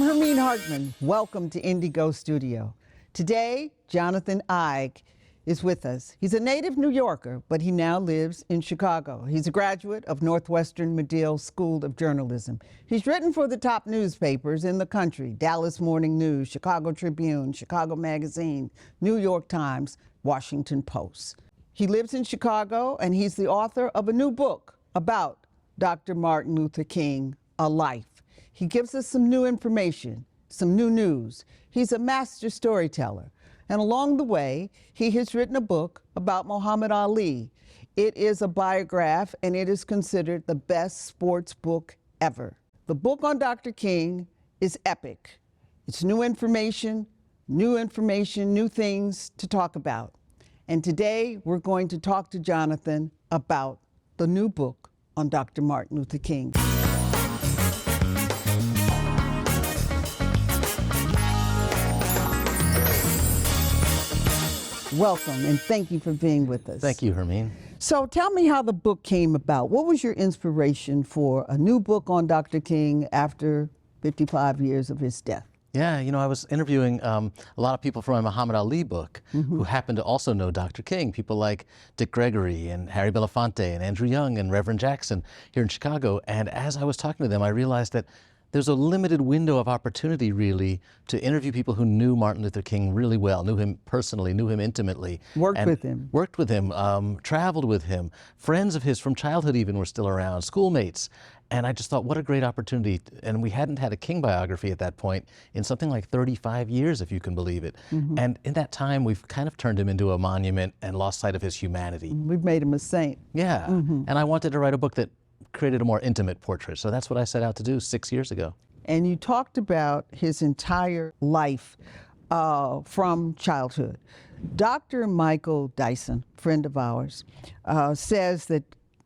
Hermine Hartman. Welcome to Indigo Studio. Today, Jonathan Eig is with us. He's a native New Yorker, but he now lives in Chicago. He's a graduate of Northwestern Medill School of Journalism. He's written for the top newspapers in the country: Dallas Morning News, Chicago Tribune, Chicago Magazine, New York Times, Washington Post. He lives in Chicago, and he's the author of a new book about Dr. Martin Luther King, A Life. He gives us some new information, some new news. He's a master storyteller. And along the way, he has written a book about Muhammad Ali. It is a biography, and it is considered the best sports book ever. The book on Dr. King is epic. It's new information, new things to talk about. And today, we're going to talk to Jonathan about the new book on Dr. Martin Luther King. Welcome, and thank you for being with us. Thank you, Hermine. So tell me how the book came about. What was your inspiration for a new book on Dr. King after 55 years of his death? Yeah, you know, I was interviewing a lot of people from my Muhammad Ali book who happened to also know Dr. King, people like Dick Gregory and Harry Belafonte and Andrew Young and Reverend Jackson here in Chicago. And as I was talking to them, I realized that there's a limited window of opportunity, really, to interview people who knew Martin Luther King really well, knew him personally, knew him intimately. Worked with him, traveled with him. Friends of his from childhood even were still around, schoolmates. And I just thought, what a great opportunity. And we hadn't had a King biography at that point in something like 35 years, if you can believe it. And in that time, we've kind of turned him into a monument and lost sight of his humanity. We've made him a saint. Yeah, and I wanted to write a book that created a more intimate portrait. So that's what I set out to do 6 years ago. And you talked about his entire life from childhood. Dr. Michael Dyson, friend of ours, says that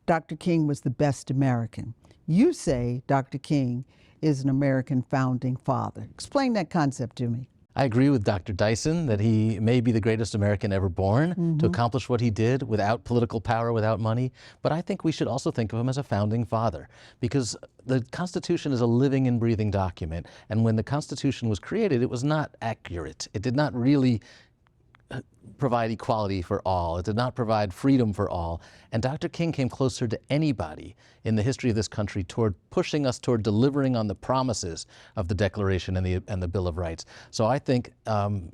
Dr. King was the best American. You say Dr. King is an American founding father. Explain that concept to me. I agree with Dr. Dyson that he may be the greatest American ever born to accomplish what he did without political power, without money. But I think we should also think of him as a founding father, because the Constitution is a living and breathing document. And when the Constitution was created, it was not accurate. It did not really provide equality for all. It did not provide freedom for all. And Dr. King came closer to anybody in the history of this country toward pushing us toward delivering on the promises of the Declaration and the Bill of Rights. So I think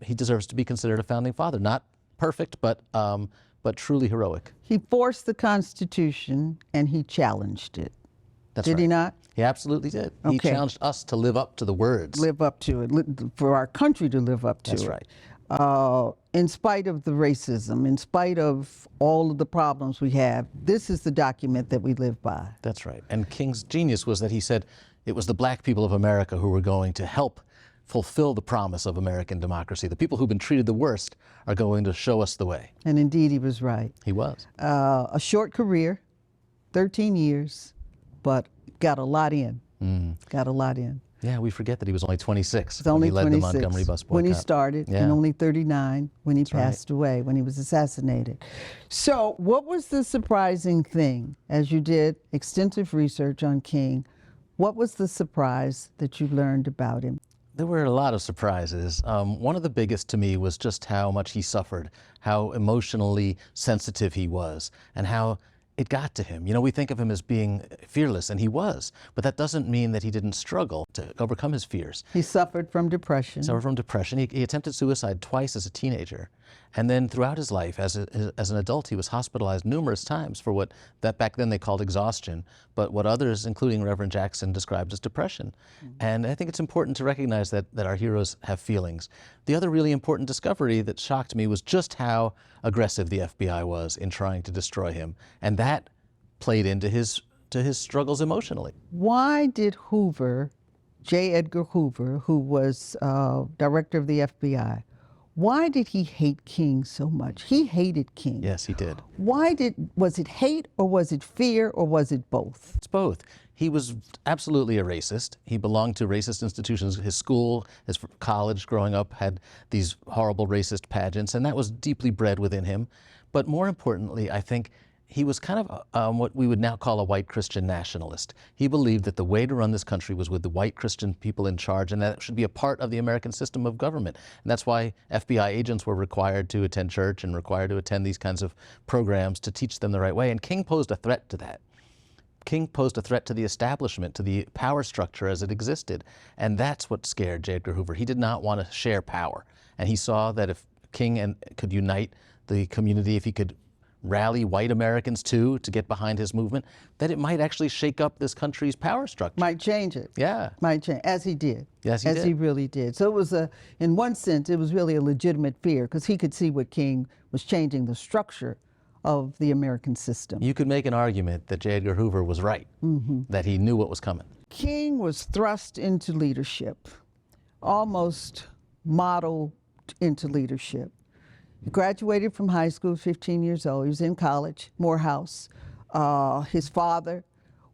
he deserves to be considered a founding father. Not perfect, but truly heroic. He forced the Constitution and he challenged it. That's right. Did he not? He absolutely did. Okay. He challenged us to live up to the words. Live up to it, for our country to live up to it. That's right. In spite of the racism, in spite of all of the problems we have, this is the document that we live by. That's right. And King's genius was that he said it was the black people of America who were going to help fulfill the promise of American democracy. The people who've been treated the worst are going to show us the way. And indeed, he was right. He was. A short career, 13 years, but got a lot in. Got a lot in. Yeah, we forget that he was only 26 when he he led the Montgomery bus boycott. When he started, and only 39 when he passed away, when he was assassinated. So what was the surprising thing, as you did extensive research on King, what was the surprise that you learned about him? There were a lot of surprises. One of the biggest to me was just how much he suffered, how emotionally sensitive he was, and how it got to him. You know, we think of him as being fearless, and he was, but that doesn't mean that he didn't struggle to overcome his fears. He suffered from depression. He attempted suicide twice as a teenager. And then throughout his life, as an adult, he was hospitalized numerous times for what back then they called exhaustion, but what others, including Reverend Jackson, described as depression. And I think it's important to recognize that our heroes have feelings. The other really important discovery that shocked me was just how aggressive the FBI was in trying to destroy him. And that played into his struggles emotionally. Why did Hoover, J. Edgar Hoover, who was director of the FBI, why did he hate King so much? He hated King. Yes, he did. Was it hate, or was it fear, or was it both? It's both. He was absolutely a racist. He belonged to racist institutions. His school, his college growing up had these horrible racist pageants, and that was deeply bred within him. But more importantly, I think he was kind of what we would now call a white Christian nationalist. He believed that the way to run this country was with the white Christian people in charge, and that it should be a part of the American system of government. And that's why FBI agents were required to attend church and required to attend these kinds of programs to teach them the right way. And King posed a threat to that. King posed a threat to the establishment, to the power structure as it existed. And that's what scared J. Edgar Hoover. He did not want to share power. And he saw that if King could unite the community, if he could rally white Americans too to get behind his movement, that it might actually shake up this country's power structure. Might change it. Yeah. Might change, as he did. Yes, he did. As he really did. So it was in one sense, it was really a legitimate fear because he could see what King was changing the structure of the American system. You could make an argument that J. Edgar Hoover was right, that he knew what was coming. King was thrust into leadership, almost modeled into leadership. He graduated from high school, 15 years old. He was in college, Morehouse. His father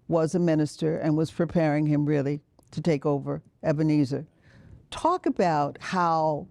was a minister and was preparing him really to take over Ebenezer. Talk about how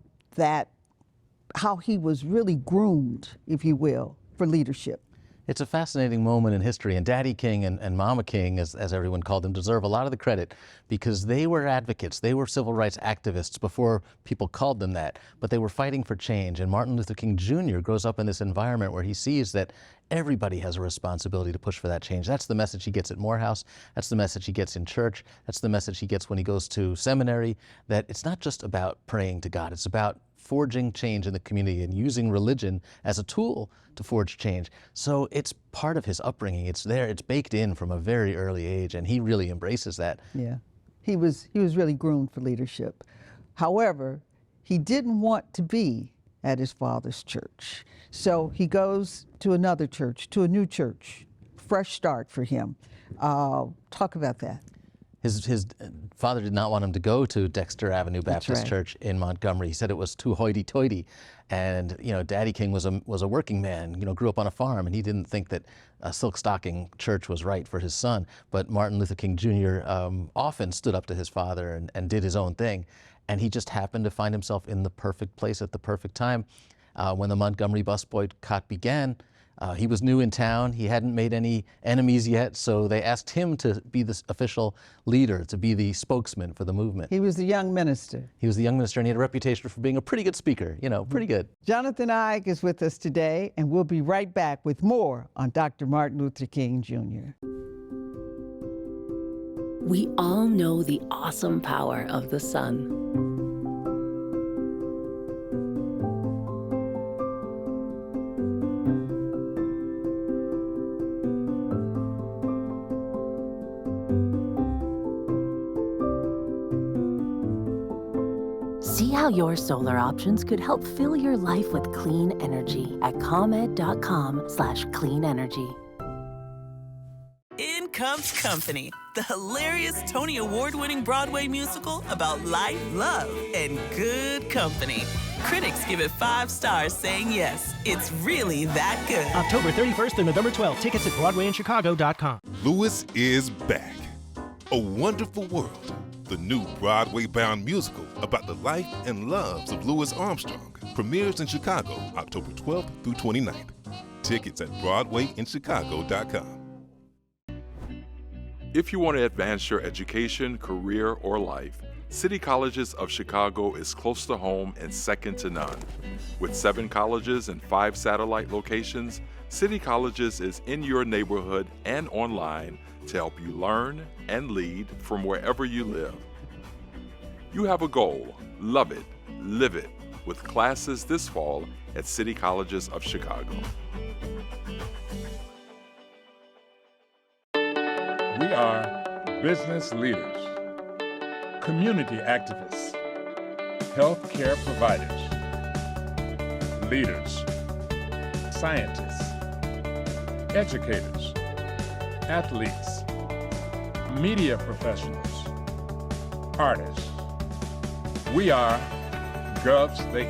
he was really groomed, if you will, for leadership. It's a fascinating moment in history, and Daddy King and Mama King, as everyone called them, deserve a lot of the credit because they were advocates. They were civil rights activists before people called them that, but they were fighting for change. And Martin Luther King Jr. grows up in this environment where he sees that everybody has a responsibility to push for that change. That's the message he gets at Morehouse. That's the message he gets in church. That's the message he gets when he goes to seminary, that it's not just about praying to God. It's about forging change in the community and using religion as a tool to forge change. So it's part of his upbringing. It's there. It's baked in from a very early age, and he really embraces that. Yeah, he was really groomed for leadership. However, he didn't want to be at his father's church. So he goes to another church, to a new church, fresh start for him. Talk about that. His father did not want him to go to Dexter Avenue Baptist Church in Montgomery. He said it was too hoity-toity. And, Daddy King was a working man, grew up on a farm, and he didn't think that a silk stocking church was right for his son. But Martin Luther King Jr. Often stood up to his father and did his own thing. And he just happened to find himself in the perfect place at the perfect time. When the Montgomery bus boycott began, he was new in town. He hadn't made any enemies yet, so they asked him to be the official leader, to be the spokesman for the movement. He was the young minister. He was the young minister, and he had a reputation for being a pretty good speaker, pretty good. Jonathan Eig is with us today, and we'll be right back with more on Dr. Martin Luther King Jr. We all know the awesome power of the sun. See how your solar options could help fill your life with clean energy at ComEd.com/clean energy. In comes Company, the hilarious Tony Award-winning Broadway musical about life, love, and good company. Critics give it 5 stars, saying yes, it's really that good. October 31st through November 12th. Tickets at BroadwayInChicago.com. Lewis is back. A Wonderful World, the new Broadway-bound musical about the life and loves of Louis Armstrong, premieres in Chicago October 12th through 29th. Tickets at BroadwayInChicago.com. If you want to advance your education, career, or life, City Colleges of Chicago is close to home and second to none. With 7 colleges and 5 satellite locations, City Colleges is in your neighborhood and online to help you learn and lead from wherever you live. You have a goal. Love it. Live it. With classes this fall at City Colleges of Chicago. We are business leaders, community activists, healthcare providers, leaders, scientists, educators, athletes, media professionals, artists. We are Govs They.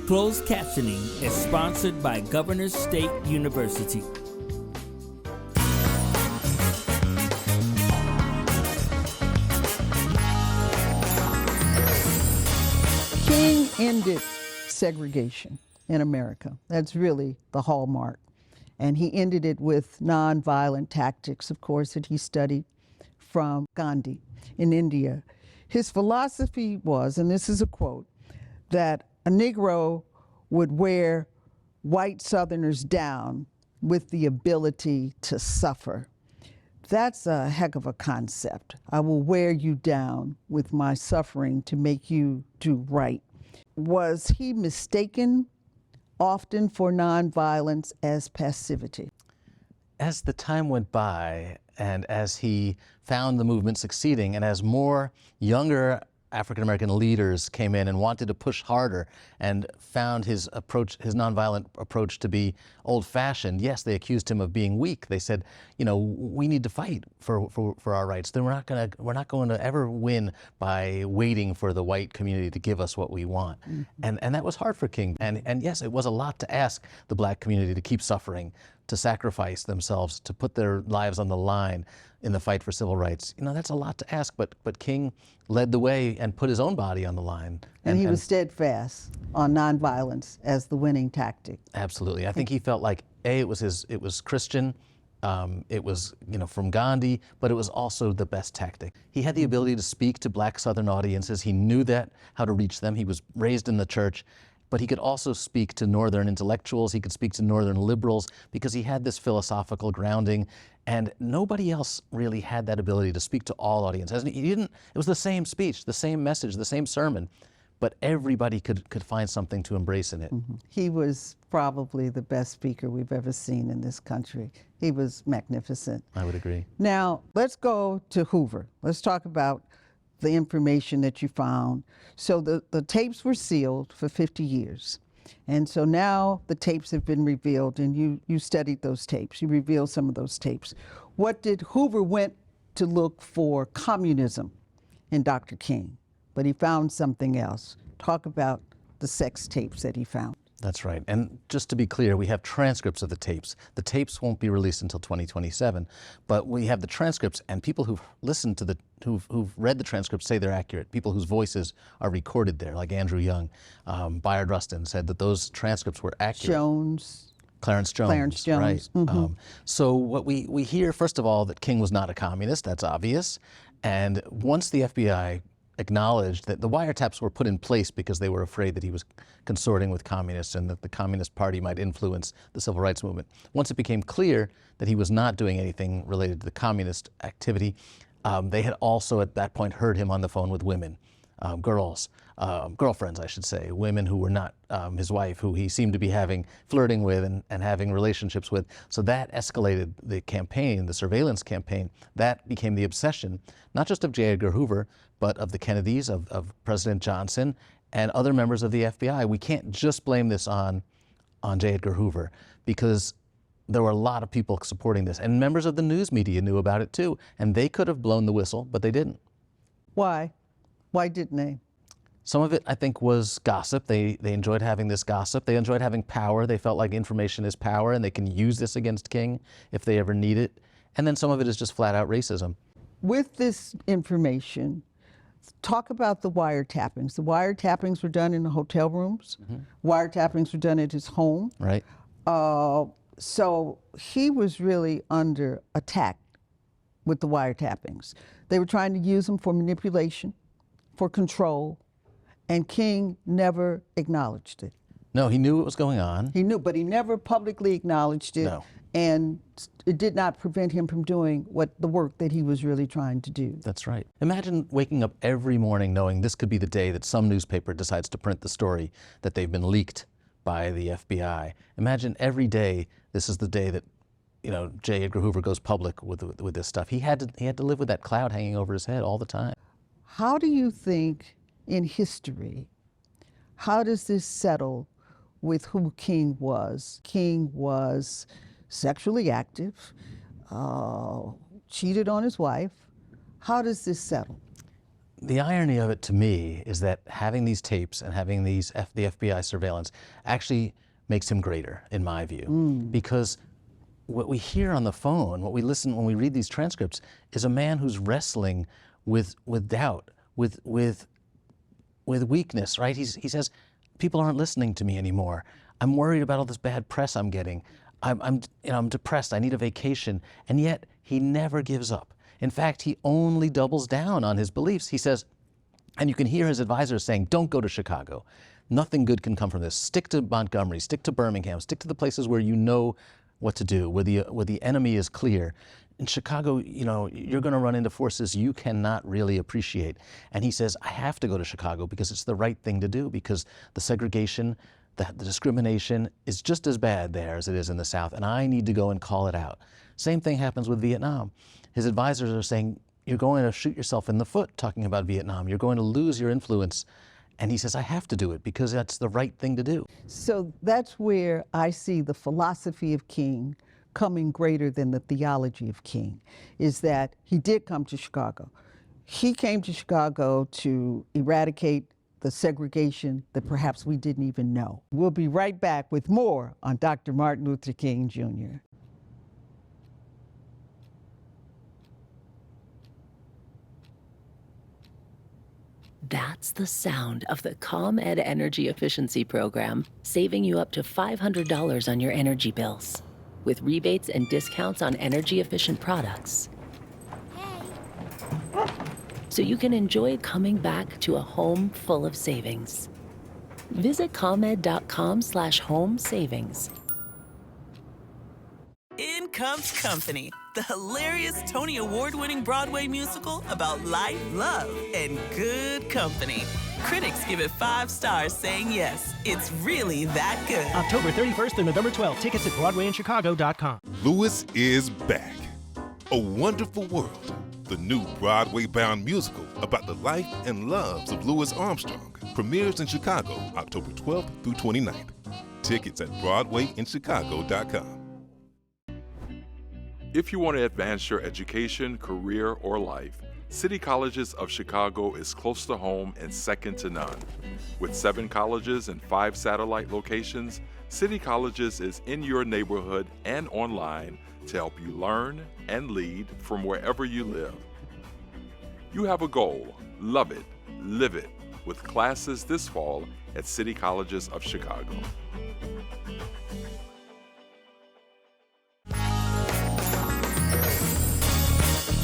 Closed captioning is sponsored by Governors State University. King ended segregation in America. That's really the hallmark. And he ended it with nonviolent tactics, of course, that he studied from Gandhi in India. His philosophy was, and this is a quote, that a Negro would wear white Southerners down with the ability to suffer. That's a heck of a concept. I will wear you down with my suffering to make you do right. Was he mistaken often for nonviolence as passivity? As the time went by and as he found the movement succeeding and as more younger African-American leaders came in and wanted to push harder and found his approach, his nonviolent approach, to be old-fashioned, yes, they accused him of being weak. They said, you know, we need to fight for our rights. Then we're not going to ever win by waiting for the white community to give us what we want. Mm-hmm. And that was hard for King. And yes, it was a lot to ask the black community to keep suffering, to sacrifice themselves, to put their lives on the line in the fight for civil rights. You know, that's a lot to ask, but King led the way and put his own body on the line. And he was steadfast on nonviolence as the winning tactic. Absolutely. I think he felt like, it was Christian, it was, you know, from Gandhi, but it was also the best tactic. He had the ability to speak to black Southern audiences. He knew how to reach them. He was raised in the church. But he could also speak to Northern intellectuals, he could speak to Northern liberals, because he had this philosophical grounding, and nobody else really had that ability to speak to all audiences. It was the same speech, the same message, the same sermon, but everybody could find something to embrace in it. Mm-hmm. He was probably the best speaker we've ever seen in this country. He was magnificent. I would agree. Now, let's go to Hoover. Let's talk about the information that you found. So the tapes were sealed for 50 years. And so now the tapes have been revealed, and you studied those tapes. You revealed some of those tapes. What did Hoover went to look for communism in Dr. King, but he found something else. Talk about the sex tapes that he found. That's right. And just to be clear, we have transcripts of the tapes. The tapes won't be released until 2027, but we have the transcripts, and people who've listened to who've read the transcripts say they're accurate. People whose voices are recorded there, like Andrew Young. Bayard Rustin said that those transcripts were accurate. Clarence Jones. Right. Mm-hmm. So what we hear, first of all, that King was not a communist. That's obvious. And once the FBI acknowledged that the wiretaps were put in place because they were afraid that he was consorting with communists and that the Communist Party might influence the civil rights movement. Once it became clear that he was not doing anything related to the communist activity, they had also at that point heard him on the phone with women, girlfriends, I should say, women who were not his wife, who he seemed to be flirting with and having relationships with. So that escalated the campaign, the surveillance campaign. That became the obsession, not just of J. Edgar Hoover, but of the Kennedys, of President Johnson, and other members of the FBI. We can't just blame this on J. Edgar Hoover, because there were a lot of people supporting this, and members of the news media knew about it too, and they could have blown the whistle, but they didn't. Why? Why didn't they? Some of it, I think, was gossip. They enjoyed having this gossip. They enjoyed having power. They felt like information is power, and they can use this against King if they ever need it. And then some of it is just flat-out racism. With this information, talk about the wiretappings. The wiretappings were done in the hotel rooms. Mm-hmm. Wiretappings were done at his home. Right. So he was really under attack with the wiretappings. They were trying to use them for manipulation, for control, and King never acknowledged it. No, he knew what was going on. He knew, but he never publicly acknowledged it. No. And it did not prevent him from doing the work that he was really trying to do. That's right. Imagine waking up every morning knowing this could be the day that some newspaper decides to print the story that they've been leaked by the FBI. Imagine every day this is the day that, you know, J. Edgar Hoover goes public with this stuff. He had to live with that cloud hanging over his head all the time. How do you think in history, how does this settle with who King was? King was sexually active, cheated on his wife. How does this settle? The irony of it to me is that having these tapes and having the FBI surveillance actually makes him greater, in my view. Because what we hear on the phone, what we listen when we read these transcripts, is a man who's wrestling with doubt, with with weakness, right? He says, people aren't listening to me anymore. I'm worried about all this bad press I'm getting. I'm depressed. I need a vacation. And yet he never gives up. In fact, he only doubles down on his beliefs. He says, and you can hear his advisors saying, don't go to Chicago. Nothing good can come from this. Stick to Montgomery, stick to Birmingham, stick to the places where you know what to do, where the enemy is clear. In Chicago, you're going to run into forces you cannot really appreciate. And he says, I have to go to Chicago because it's the right thing to do, because the segregation, the discrimination is just as bad there as it is in the South, and I need to go and call it out. Same thing happens with Vietnam. His advisors are saying, you're going to shoot yourself in the foot talking about Vietnam. You're going to lose your influence. And he says, I have to do it because that's the right thing to do. So that's where I see the philosophy of King coming greater than the theology of King, is that he did come to Chicago. He came to Chicago to eradicate the segregation that perhaps we didn't even know. We'll be right back with more on Dr. Martin Luther King Jr. That's the sound of the ComEd Energy Efficiency Program, saving you up to $500 on your energy bills, with rebates and discounts on energy-efficient products. So you can enjoy coming back to a home full of savings. Visit ComEd.com/home savings. In comes Company, the hilarious Tony Award-winning Broadway musical about life, love, and good company. Critics give it 5 stars, saying yes, it's really that good. October 31st through November 12th. Tickets at BroadwayInChicago.com. Lewis is Back. A Wonderful World, the new Broadway-bound musical about the life and loves of Louis Armstrong, premieres in Chicago October 12th through 29th. Tickets at BroadwayInChicago.com. If you want to advance your education, career, or life, City Colleges of Chicago is close to home and second to none. With 7 colleges and 5 satellite locations, City Colleges is in your neighborhood and online to help you learn and lead from wherever you live. You have a goal. Love it. Live it. With classes this fall at City Colleges of Chicago.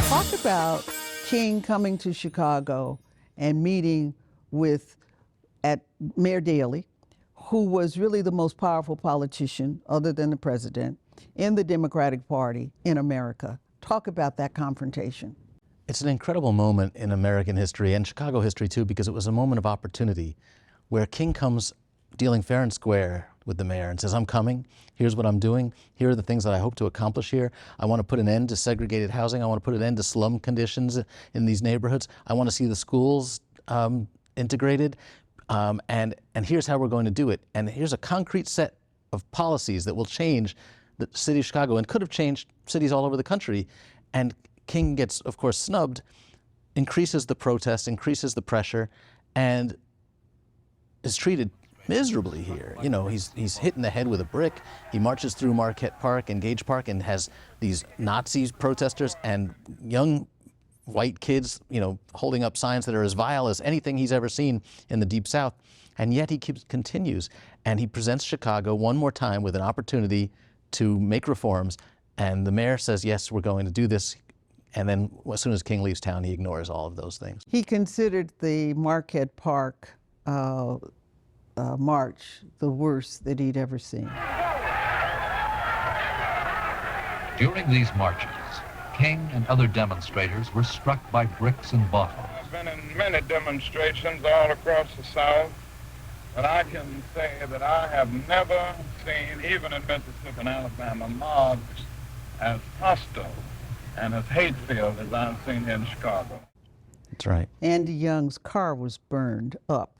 Talk about King coming to Chicago and meeting with Mayor Daley, who was really the most powerful politician, other than the president, in the Democratic Party in America. Talk about that confrontation. It's an incredible moment in American history and Chicago history too, because it was a moment of opportunity where King comes dealing fair and square with the mayor and says, I'm coming, here's what I'm doing, here are the things that I hope to accomplish here. I want to put an end to segregated housing, I want to put an end to slum conditions in these neighborhoods, I want to see the schools integrated, and here's how we're going to do it. And here's a concrete set of policies that will change the city of Chicago and could have changed cities all over the country. And King gets, of course, snubbed, increases the protest, increases the pressure, and is treated miserably here. You know, he's hit in the head with a brick. He marches through Marquette Park and Gage Park and has these Nazi protesters and young white kids, you know, holding up signs that are as vile as anything he's ever seen in the Deep South. And yet he continues, and he presents Chicago one more time with an opportunity to make reforms. And the mayor says, yes, we're going to do this. And then as soon as King leaves town, he ignores all of those things. He considered the Marquette Park march the worst that he'd ever seen. During these marches, King and other demonstrators were struck by bricks and bottles. I've been in many demonstrations all across the South, but I can say that I have never seen, even in Mississippi and Alabama, mobs as hostile and as hate-filled as I've seen here in Chicago. That's right. Andy Young's car was burned up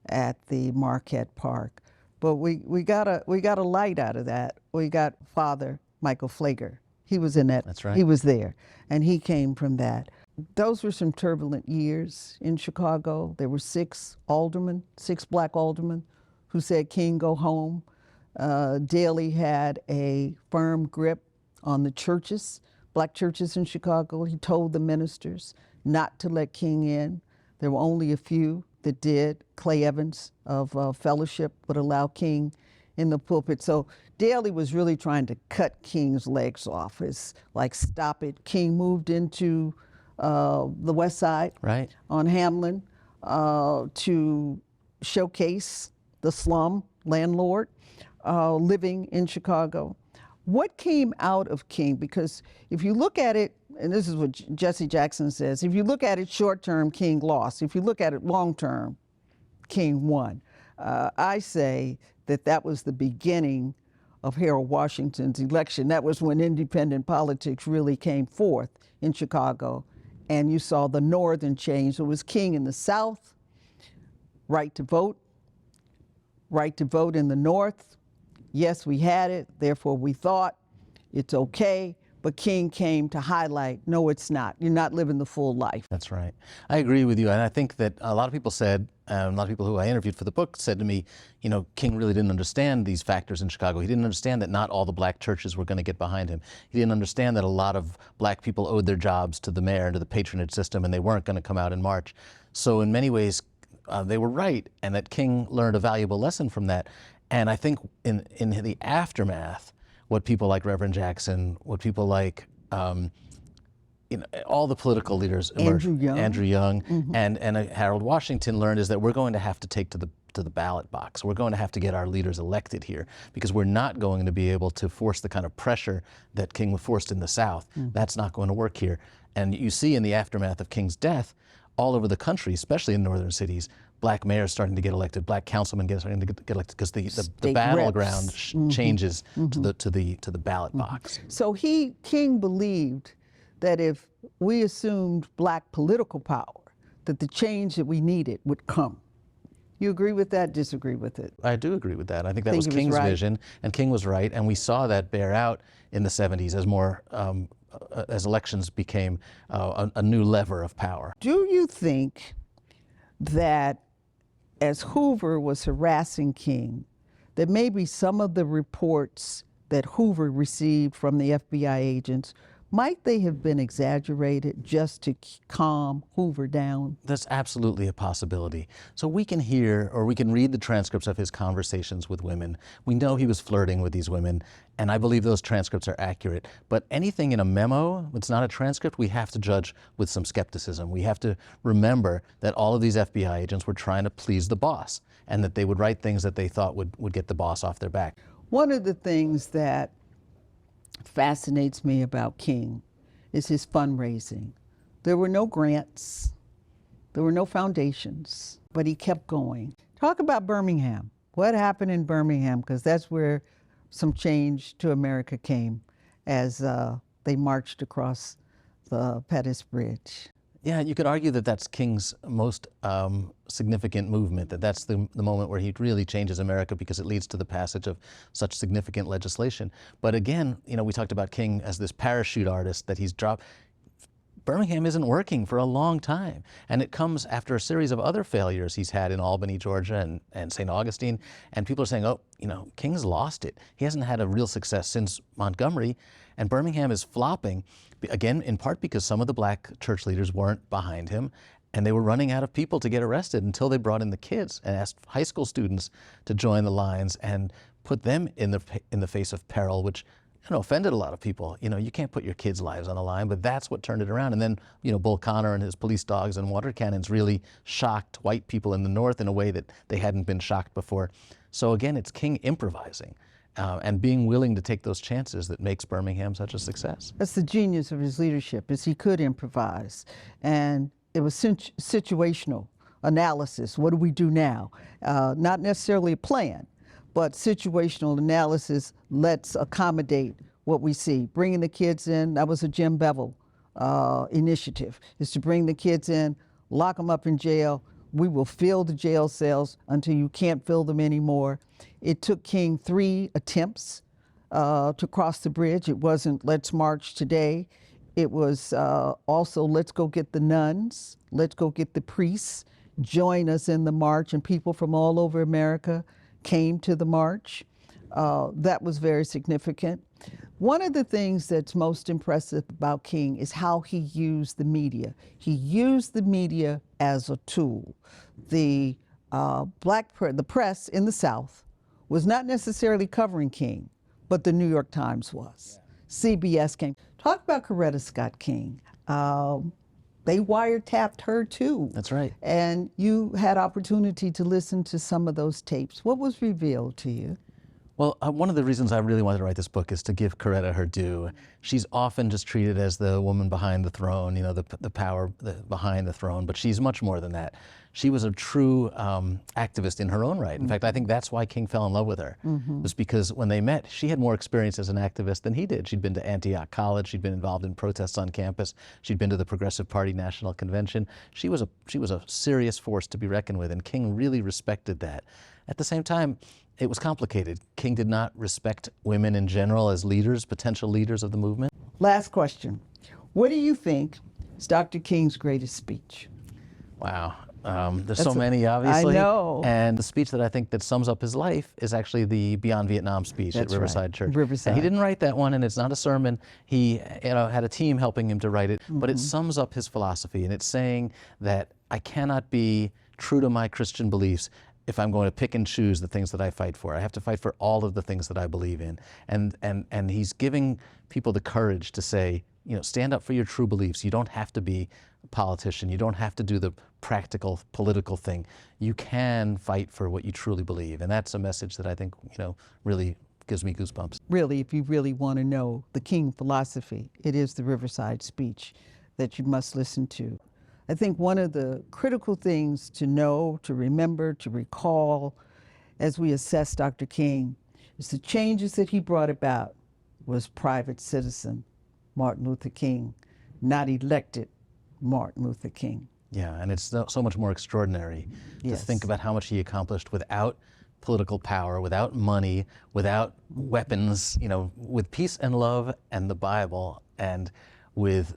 at the Marquette Park, but we got a light out of that. We got Father Michael Flager. He was in that. That's right. He was there, and he came from that. Those were some turbulent years in Chicago. There were 6 black aldermen, who said, King, go home. Daley had a firm grip on the churches, black churches in Chicago. He told the ministers not to let King in. There were only a few that did. Clay Evans of Fellowship would allow King in the pulpit. So Daley was really trying to cut King's legs off. It's like, stop it. King moved into the West Side, right, on Hamlin, to showcase the slum landlord living in Chicago. What came out of King? Because if you look at it, and this is what Jesse Jackson says, if you look at it short term, King lost. If you look at it long term, King won. I say that was the beginning of Harold Washington's election. That was when independent politics really came forth in Chicago, and you saw the northern change. It was King in the South, right to vote in the North. Yes, we had it, therefore we thought it's okay, but King came to highlight, no, it's not. You're not living the full life. That's right. I agree with you, and I think that a lot of people said, a lot of people who I interviewed for the book said to me, you know, King really didn't understand these factors in Chicago. He didn't understand that not all the black churches were going to get behind him. He didn't understand that a lot of black people owed their jobs to the mayor and to the patronage system, and they weren't going to come out in March. So in many ways, they were right, and that King learned a valuable lesson from that. And I think in the aftermath, what people like Reverend Jackson, what people like all the political leaders, Andrew Young, mm-hmm. and Harold Washington learned is that we're going to have to take to the ballot box. We're going to have to get our leaders elected here, because we're not going to be able to force the kind of pressure that King forced in the South. Mm-hmm. That's not going to work here. And you see in the aftermath of King's death, all over the country, especially in northern cities, black mayors starting to get elected, black councilmen starting to get elected, because the battleground mm-hmm. changes mm-hmm. to the ballot mm-hmm. box. So King believed that if we assumed black political power, that the change that we needed would come. You agree with that, disagree with it? I do agree with that. I think that was King's vision, and King was right, and we saw that bear out in the 70s as more as elections became a new lever of power. Do you think that as Hoover was harassing King, that maybe some of the reports that Hoover received from the FBI agents, might they have been exaggerated just to calm Hoover down? That's absolutely a possibility. So we can hear, or we can read the transcripts of his conversations with women. We know he was flirting with these women, and I believe those transcripts are accurate. But anything in a memo that's not a transcript, we have to judge with some skepticism. We have to remember that all of these FBI agents were trying to please the boss, and that they would write things that they thought would get the boss off their back. One of the things that fascinates me about King is his fundraising. There were no grants, there were no foundations, but he kept going. Talk about Birmingham. What happened in Birmingham? Because that's where some change to America came as they marched across the Pettus Bridge. Yeah, you could argue that that's King's most significant movement, that's the moment where he really changes America, because it leads to the passage of such significant legislation. But again, we talked about King as this parachute artist that he's dropped. Birmingham isn't working for a long time, and it comes after a series of other failures he's had in Albany, Georgia, and St. Augustine, and people are saying, oh, King's lost it. He hasn't had a real success since Montgomery, and Birmingham is flopping, again, in part because some of the black church leaders weren't behind him, and they were running out of people to get arrested until they brought in the kids and asked high school students to join the lines and put them in the face of peril, which offended a lot of people. You can't put your kids' lives on the line, but that's what turned it around. And then, Bull Connor and his police dogs and water cannons really shocked white people in the North in a way that they hadn't been shocked before. So again, it's King improvising and being willing to take those chances that makes Birmingham such a success. That's the genius of his leadership, is he could improvise. And it was situational analysis. What do we do now? Not necessarily a plan, but situational analysis. Let's accommodate what we see. Bringing the kids in, that was a Jim Bevel initiative, is to bring the kids in, lock them up in jail. We will fill the jail cells until you can't fill them anymore. It took King 3 attempts to cross the bridge. It wasn't, let's march today. It was also, let's go get the nuns, let's go get the priests, join us in the march, and people from all over America came to the march. That was very significant. One of the things that's most impressive about King is how he used the media. He used the media as a tool. The the press in the South was not necessarily covering King, but the New York Times was. CBS came. Talk about Coretta Scott King. They wiretapped her too. That's right. And you had opportunity to listen to some of those tapes. What was revealed to you? Well, one of the reasons I really wanted to write this book is to give Coretta her due. She's often just treated as the woman behind the throne, you know, the power behind the throne, but she's much more than that. She was a true activist in her own right. In fact, I think that's why King fell in love with her, was because when they met, she had more experience as an activist than he did. She'd been to Antioch College, she'd been involved in protests on campus, she'd been to the Progressive Party National Convention. She was a serious force to be reckoned with, and King really respected that. At the same time, it was complicated. King did not respect women in general as leaders, potential leaders of the movement. Last question. What do you think is Dr. King's greatest speech? Wow. There's so many, obviously. I know. And the speech that I think that sums up his life is actually the Beyond Vietnam speech at Riverside Church. Riverside. And he didn't write that one, and it's not a sermon. He had a team helping him to write it, but it sums up his philosophy, and it's saying that I cannot be true to my Christian beliefs if I'm going to pick and choose the things that I fight for. I have to fight for all of the things that I believe in. And he's giving people the courage to say, you know, stand up for your true beliefs. You don't have to be a politician. You don't have to do the practical political thing. You can fight for what you truly believe. And that's a message that I think, you know, really gives me goosebumps. Really, if you really want to know the King philosophy, it is the Riverside speech that you must listen to. I think one of the critical things to know, to remember, to recall as we assess Dr. King is the changes that he brought about was private citizen Martin Luther King, not elected Martin Luther King. Yeah, and it's so much more extraordinary to think about how much he accomplished without political power, without money, without weapons, you know, with peace and love and the Bible and with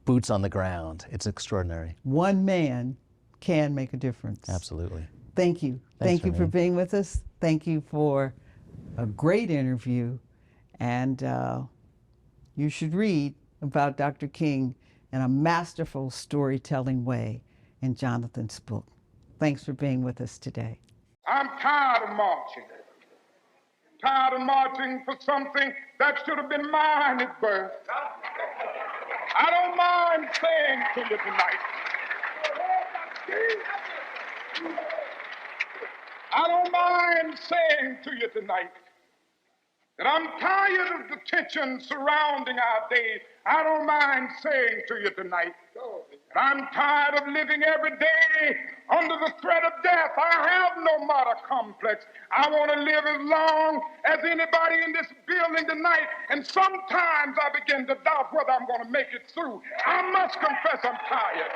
boots on the ground. It's extraordinary. One man can make a difference. Absolutely. Thank you. Thank you for being with us. Thank you for a great interview. And you should read about Dr. King in a masterful storytelling way in Jonathan's book. Thanks for being with us today. I'm tired of marching. Tired of marching for something that should have been mine at birth. I don't mind saying to you tonight. I don't mind saying to you tonight that I'm tired of the tension surrounding our day. I don't mind saying to you tonight that I'm tired of living every day under the threat of death. I have no martyr complex. I want to live as long as anybody in this building tonight. And sometimes I begin to doubt whether I'm going to make it through. I must confess I'm tired.